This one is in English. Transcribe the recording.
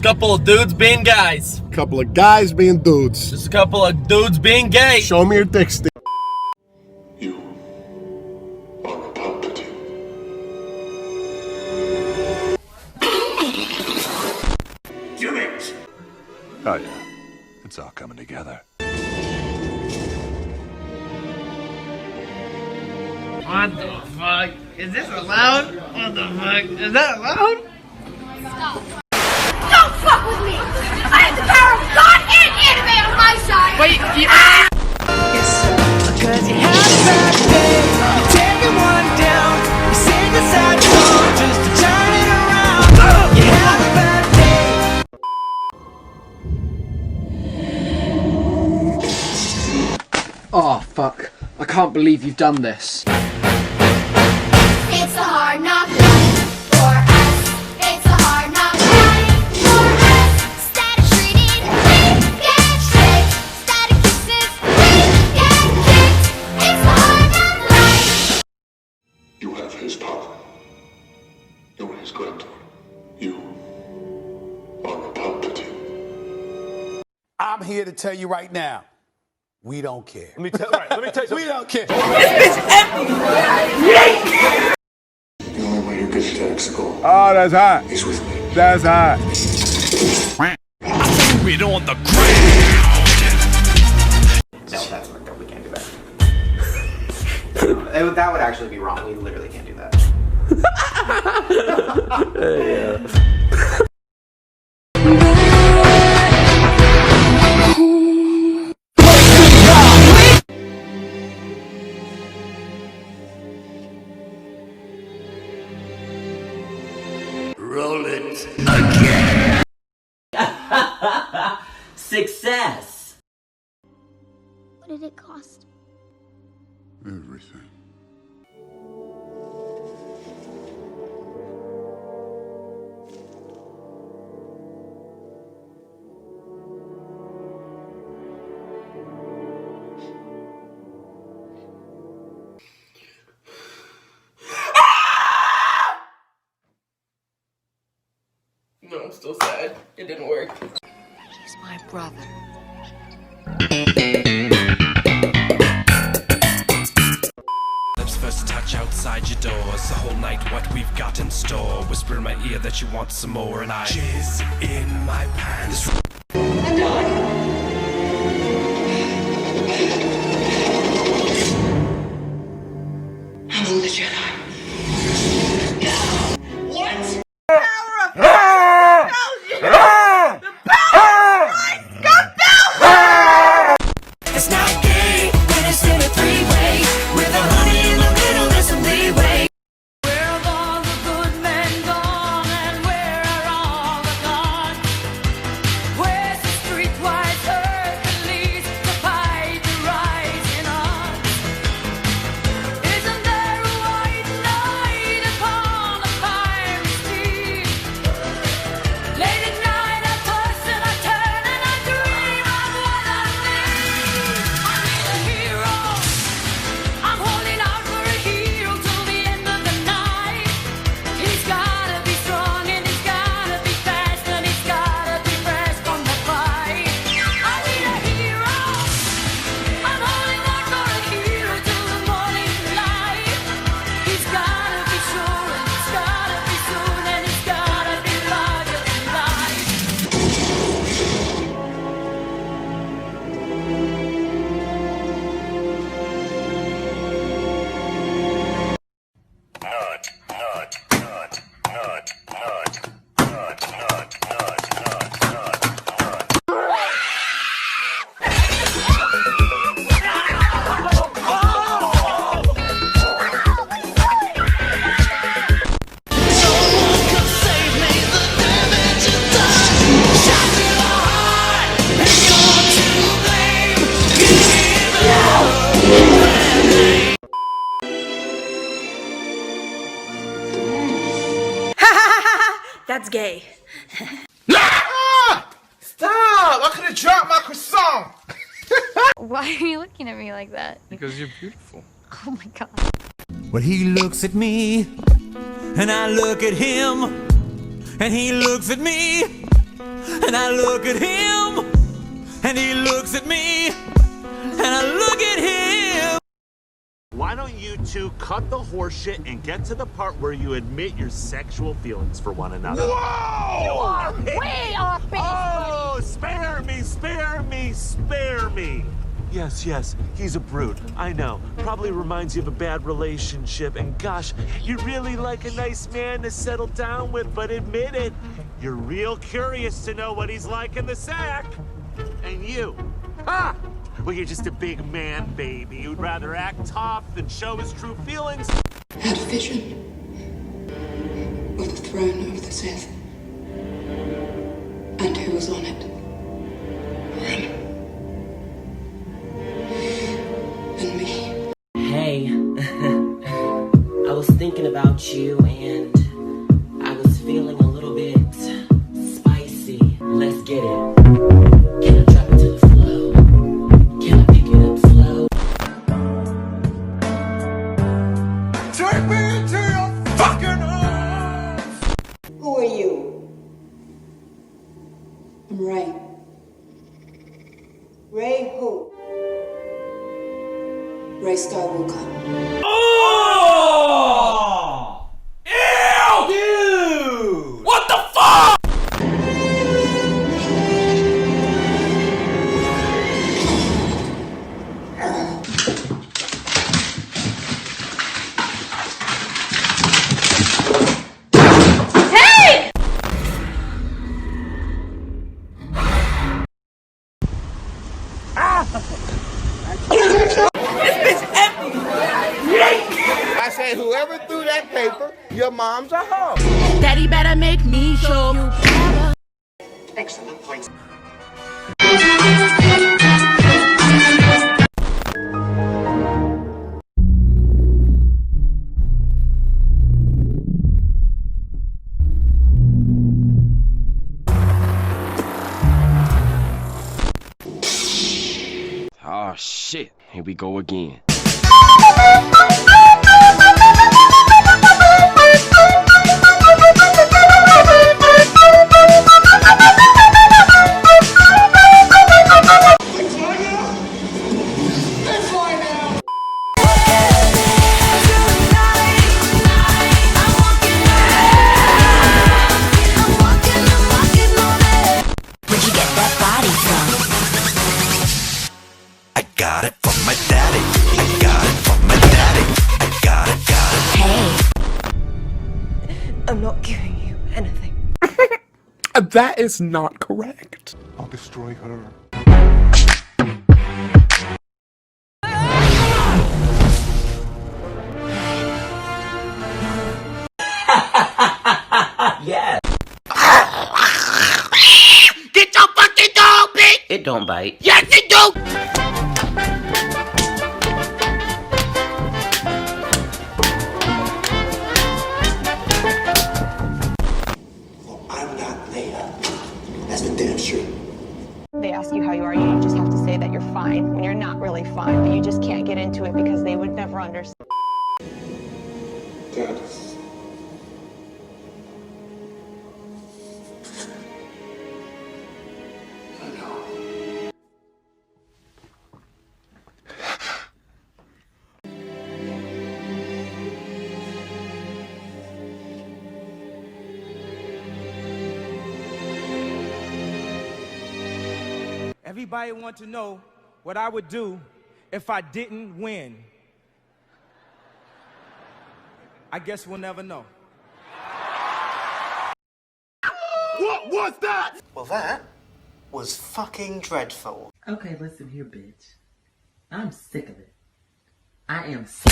couple of dudes being guys. Couple of guys being dudes. Just a couple of dudes being gay. Show me your dick stick. You are a Palpatine. Do it! Oh yeah, it's all coming together. What the fuck? Is this allowed? What the fuck? Is that allowed? Stop. Don't fuck with me! I have the power of God and anime on my side! Wait, Yes, sir. Cause you had a bad day. You take it one down. You sing a sad song just to turn it around. You had a bad day. Oh, fuck. I can't believe you've done this. It's a hard knock life for us. It's a hard knock life for us. Static treated, we get tricked. Static kisses, we get kicked. It's a hard knock life. You have his power. You're his granddaughter. You are a Palpatine. I'm here to tell you right now, we don't care. Let me tell you We don't care. The only way to get to Exegol Oh, that's hot. is with me. That's hot. It on the ground. No, that's fucked up. We can't do that. That would actually be wrong. We literally can't do that. Roll it again. Success. What did it cost? Everything. No, I'm still sad. It didn't work. He's my brother. Lips first touch outside your doors. The whole night, what we've got in store. Whisper in my ear that you want some more, and I jizz in my pants. I'm the Jedi. It's not gay when it's in a three-way. With a honey in the middle, there's some leeway. Where have all the good men gone? And where are all the gods? Where's the streetwise Hercules to fight the rising odds? Isn't there a white knight upon a pirate's steed? Late at night I toss and I turn and I dream of what I need. I need a hero. I'm holding out for a hero till the end of the night. He's gotta be strong and he's gotta be fast and he's gotta be fresh from the fight. I need a hero. I'm holding out for a hero till the morning light. He's gotta be sure and he's gotta be soon and he's gotta be larger than life. That's gay. Stop! I could have dropped my croissant. Why are you looking at me like that? Because you're beautiful. Oh my god. When he looks at me, and I look at him, and he looks at me, And I look at him, and he looks at me, and I look at him. Why don't you two cut the horseshit and get to the part where you admit your sexual feelings for one another? Whoa! You are way off base. Oh, spare me, spare me, spare me. Yes, yes, he's a brute. I know. Probably reminds you of a bad relationship. And gosh, you'd really like a nice man to settle down with, but admit it, you're real curious to know what he's like in the sack. And you, ha! Well, you're just a big man, baby. Who'd rather act tough than show his true feelings. Had a vision of the throne of the Sith. And who was on it? Ren. And me. Hey, I was thinking about you and I was feeling a little bit spicy. Let's get it. Can I drop it to the flow? Can I pick it up slow? Take me into your fucking arms! Who are you? I'm Rey. Rey who? Rey Skywalker. Oh! Ew! Dude! What the fuck? I said, whoever threw that paper, your mom's a hoe. Daddy better make me show you better. Excellent point. Oh shit, here we go again. Where'd you get that body from? I got it from my daddy. I got it from my daddy. I got it. Hey. I'm not giving you anything. That is not correct. I'll destroy her. Yeah. Get your fucking dog, bitch! It don't bite. Yes, it do! Well, I'm not Leia. That's the damn sure. They ask you how you are, you just have to say that you're fine when you're not really fine, but you just can't get into it because they would never understand. Dad. I know. Everybody want to know what I would do if I didn't win. I guess we'll never know. What was that? Well, that was fucking dreadful. Okay, listen here, bitch. I'm sick of it. I am sick.